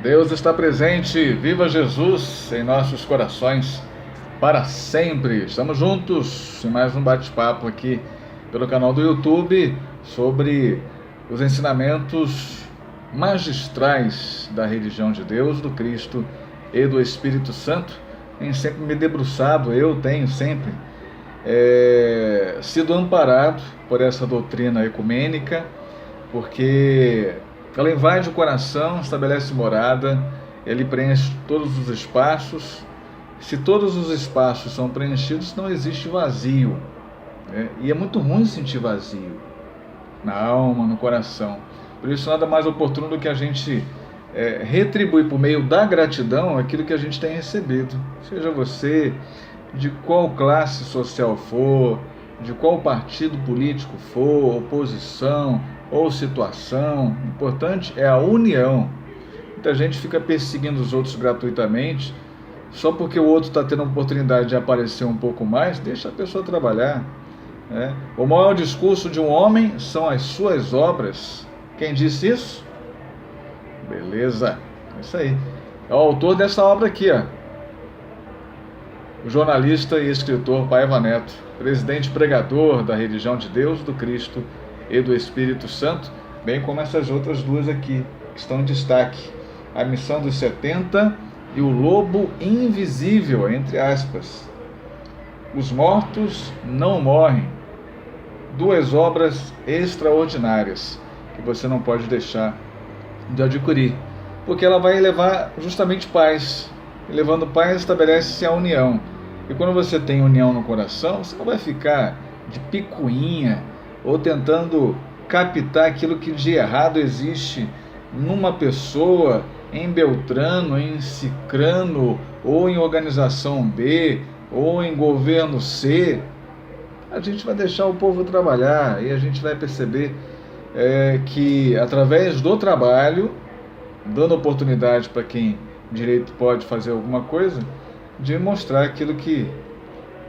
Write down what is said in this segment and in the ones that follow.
Deus está presente, viva Jesus em nossos corações para sempre. Estamos juntos em mais um bate-papo aqui pelo canal do YouTube sobre os ensinamentos magistrais da religião de Deus, do Cristo e do Espírito Santo. Tenho sempre me debruçado, eu tenho sempre sido amparado por essa doutrina ecumênica, porque ela invade o coração, estabelece morada, ele preenche todos os espaços. Se todos os espaços são preenchidos, não existe vazio, né? E é muito ruim sentir vazio na alma, no coração. Por isso, nada mais oportuno do que a gente retribuir por meio da gratidão aquilo que a gente tem recebido. Seja você de qual classe social for, de qual partido político for, oposição ou situação, o importante é a união. Muita gente fica perseguindo os outros gratuitamente, só porque o outro está tendo a oportunidade de aparecer um pouco mais, deixa a pessoa trabalhar, né? O maior discurso de um homem são as suas obras. Quem disse isso? Beleza, é isso aí. É o autor dessa obra aqui, ó. O jornalista e escritor Paiva Neto, presidente pregador da religião de Deus, do Cristo e do Espírito Santo, bem como essas outras duas aqui, que estão em destaque. A Missão dos 70 e o Lobo Invisível, entre aspas. Os mortos não morrem. Duas obras extraordinárias que você não pode deixar de adquirir, porque ela vai levar justamente paz. E levando paz, estabelece-se a união. E quando você tem união no coração, você não vai ficar de picuinha ou tentando captar aquilo que de errado existe numa pessoa, em Beltrano, em Cicrano, ou em organização B, ou em governo C. A gente vai deixar o povo trabalhar e a gente vai perceber que através do trabalho, dando oportunidade para quem direito pode fazer alguma coisa, de mostrar aquilo que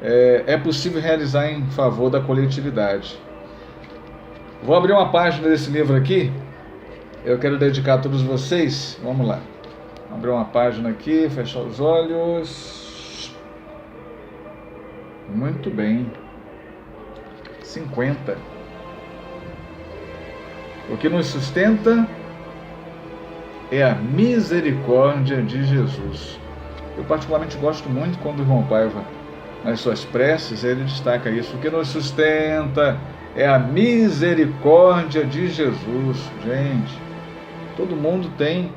é possível realizar em favor da coletividade. Vou abrir uma página desse livro aqui, eu quero dedicar a todos vocês. Vamos lá, abrir uma página aqui, fechar os olhos. Muito bem. 50. O que nos sustenta é a misericórdia de Jesus. Eu particularmente gosto muito quando o irmão Paiva, nas suas preces, ele destaca isso. O que nos sustenta é a misericórdia de Jesus. Gente, todo mundo tem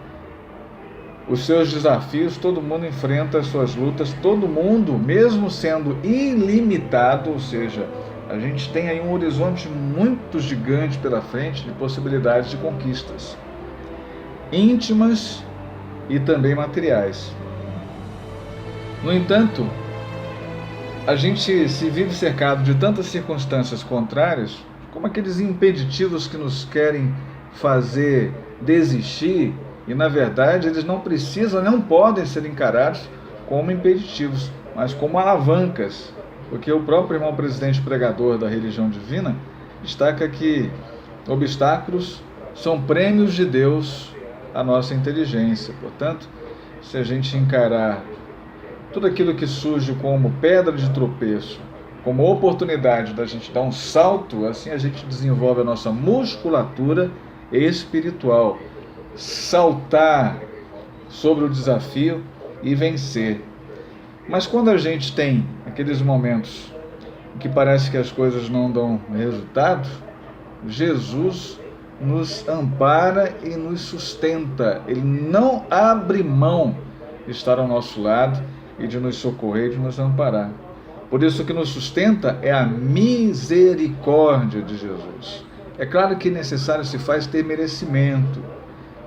os seus desafios, todo mundo enfrenta as suas lutas, todo mundo, mesmo sendo ilimitado, ou seja, a gente tem aí um horizonte muito gigante pela frente de possibilidades de conquistas íntimas e também materiais. No entanto, a gente se vive cercado de tantas circunstâncias contrárias, como aqueles impeditivos que nos querem fazer desistir, e na verdade eles não precisam, não podem ser encarados como impeditivos, mas como alavancas, porque o próprio irmão presidente pregador da religião divina destaca que obstáculos são prêmios de Deus à nossa inteligência. Portanto, se a gente encarar tudo aquilo que surge como pedra de tropeço, como oportunidade da gente dar um salto, assim a gente desenvolve a nossa musculatura espiritual, saltar sobre o desafio e vencer. Mas quando a gente tem aqueles momentos em que parece que as coisas não dão resultado, Jesus nos ampara e nos sustenta. Ele não abre mão de estar ao nosso lado e de nos socorrer, de nos amparar. Por isso, o que nos sustenta é a misericórdia de Jesus. É claro que necessário se faz ter merecimento.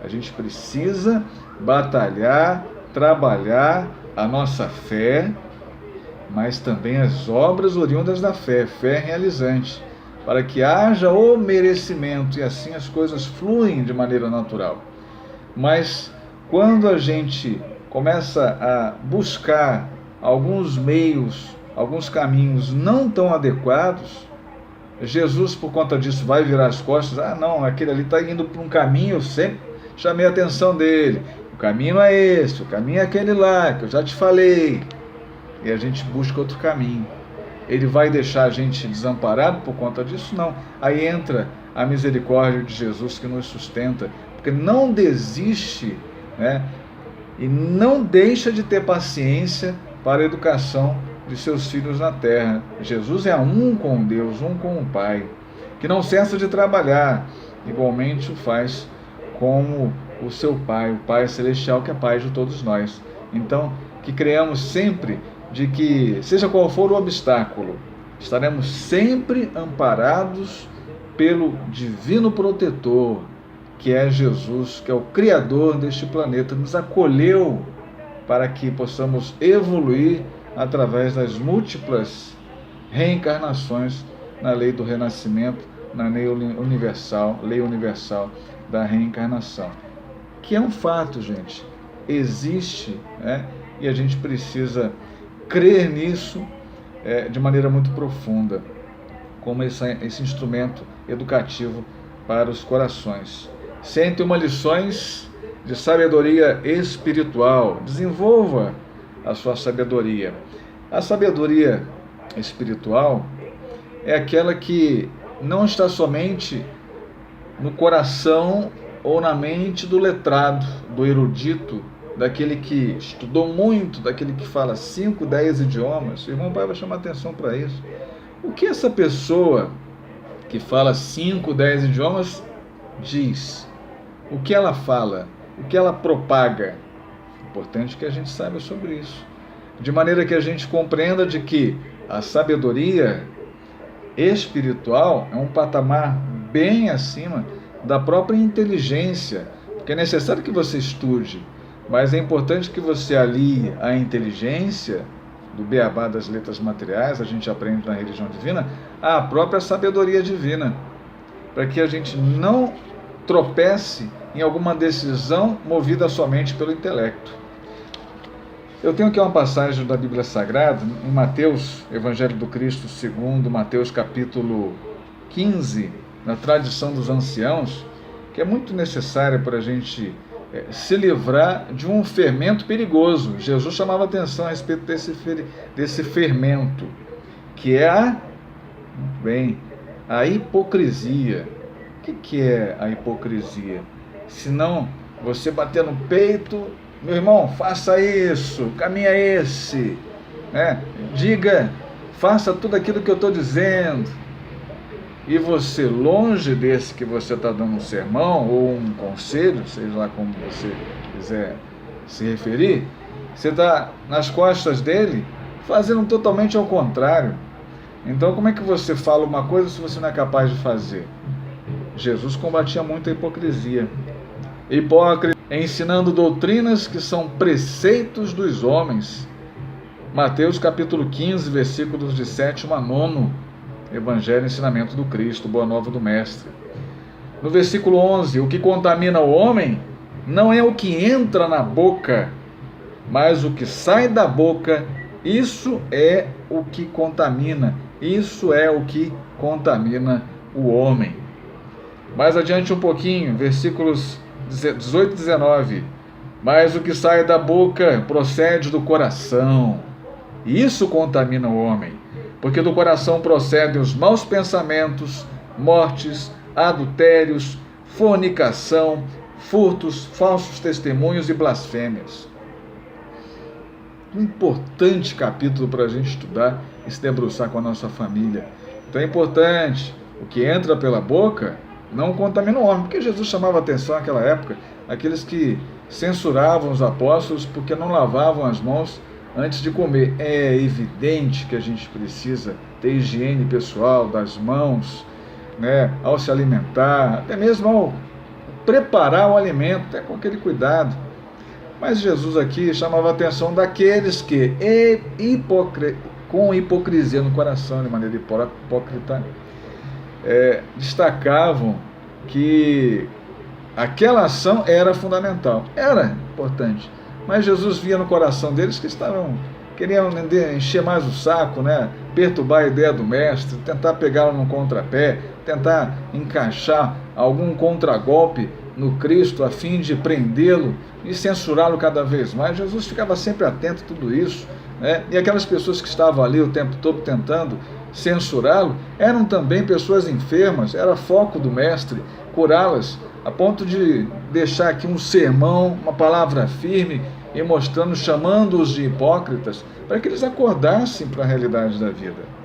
A gente precisa batalhar, trabalhar a nossa fé, mas também as obras oriundas da fé, fé realizante, para que haja o merecimento e assim as coisas fluem de maneira natural. Mas quando a gente começa a buscar alguns meios, alguns caminhos não tão adequados, Jesus, por conta disso, vai virar as costas. Ah, não, aquele ali está indo por um caminho, eu sempre chamei a atenção dele. caminho não é esse, o caminho é aquele lá, que eu já te falei. E a gente busca outro caminho. Ele vai deixar a gente desamparado por conta disso? Não. Aí entra a misericórdia de Jesus que nos sustenta, porque não desiste, né? E não deixa de ter paciência para a educação de seus filhos na terra. Jesus é um com Deus, um com o Pai, que não cessa de trabalhar, igualmente o faz como o seu Pai, o Pai Celestial, que é Pai de todos nós. Então, que creamos sempre de que, seja qual for o obstáculo, estaremos sempre amparados pelo Divino Protetor, que é Jesus, que é o Criador deste planeta, nos acolheu para que possamos evoluir através das múltiplas reencarnações na lei do renascimento, na lei universal da reencarnação. Que é um fato, gente, existe, né? E a gente precisa crer nisso de maneira muito profunda, como esse instrumento educativo para os corações. 101 lições de sabedoria espiritual. Desenvolva a sua sabedoria. A sabedoria espiritual é aquela que não está somente no coração ou na mente do letrado, do erudito, daquele que estudou muito, daquele que fala 5, 10 idiomas. O irmão Pai vai chamar atenção para isso. O que essa pessoa que fala 5, 10 idiomas diz? O que ela fala? O que ela propaga? Importante que a gente saiba sobre isso. De maneira que a gente compreenda de que a sabedoria espiritual é um patamar bem acima da própria inteligência, porque é necessário que você estude, mas é importante que você alie a inteligência do beabá das letras materiais, a gente aprende na religião divina, à própria sabedoria divina, para que a gente não tropece em alguma decisão movida somente pelo intelecto. Eu tenho aqui uma passagem da Bíblia Sagrada, em Mateus, Evangelho do Cristo segundo Mateus capítulo 15, na tradição dos anciãos, que é muito necessária para a gente se livrar de um fermento perigoso. Jesus chamava atenção a respeito desse fermento, que é a hipocrisia. O que é a hipocrisia? Se não você bater no peito, meu irmão, faça isso, o caminho é esse, né? Diga, faça tudo aquilo que eu estou dizendo. E você, longe desse que você está dando um sermão ou um conselho, seja lá como você quiser se referir, você está nas costas dele fazendo totalmente ao contrário. Então, como é que você fala uma coisa se você não é capaz de fazer? Jesus combatia muito a hipocrisia. Hipócrita, ensinando doutrinas que são preceitos dos homens. Mateus capítulo 15, versículos de 7 a 9. Evangelho e ensinamento do Cristo, Boa Nova do Mestre. No versículo 11, o que contamina o homem não é o que entra na boca, mas o que sai da boca, isso é o que contamina, isso é o que contamina o homem. Mais adiante um pouquinho, versículos 18 e 19, mas o que sai da boca procede do coração, isso contamina o homem, porque do coração procedem os maus pensamentos, mortes, adultérios, fornicação, furtos, falsos testemunhos e blasfêmias. Um importante capítulo para a gente estudar e se debruçar com a nossa família. Então é importante, o que entra pela boca não contamina o homem, porque Jesus chamava atenção naquela época, aqueles que censuravam os apóstolos porque não lavavam as mãos antes de comer. É evidente que a gente precisa ter higiene pessoal das mãos, né, ao se alimentar, até mesmo ao preparar o alimento, até com aquele cuidado. Mas Jesus aqui chamava a atenção daqueles que, com hipocrisia no coração, de maneira hipócrita, destacavam que aquela ação era fundamental, era importante. Mas Jesus via no coração deles que queriam encher mais o saco, né? Perturbar a ideia do mestre, tentar pegá-lo num contrapé, tentar encaixar algum contragolpe no Cristo a fim de prendê-lo e censurá-lo cada vez mais. Jesus ficava sempre atento a tudo isso, né? E aquelas pessoas que estavam ali o tempo todo tentando censurá-lo eram também pessoas enfermas. Era foco do mestre curá-las, a ponto de deixar aqui um sermão, uma palavra firme e mostrando, chamando-os de hipócritas, para que eles acordassem para a realidade da vida.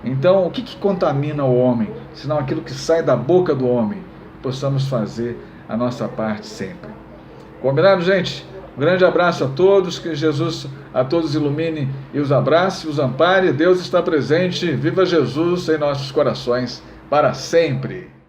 Então, o que contamina o homem, senão aquilo que sai da boca do homem? Possamos fazer a nossa parte sempre. Combinado, gente? Um grande abraço a todos, que Jesus a todos ilumine e os abrace, os ampare. Deus está presente. Viva Jesus em nossos corações para sempre.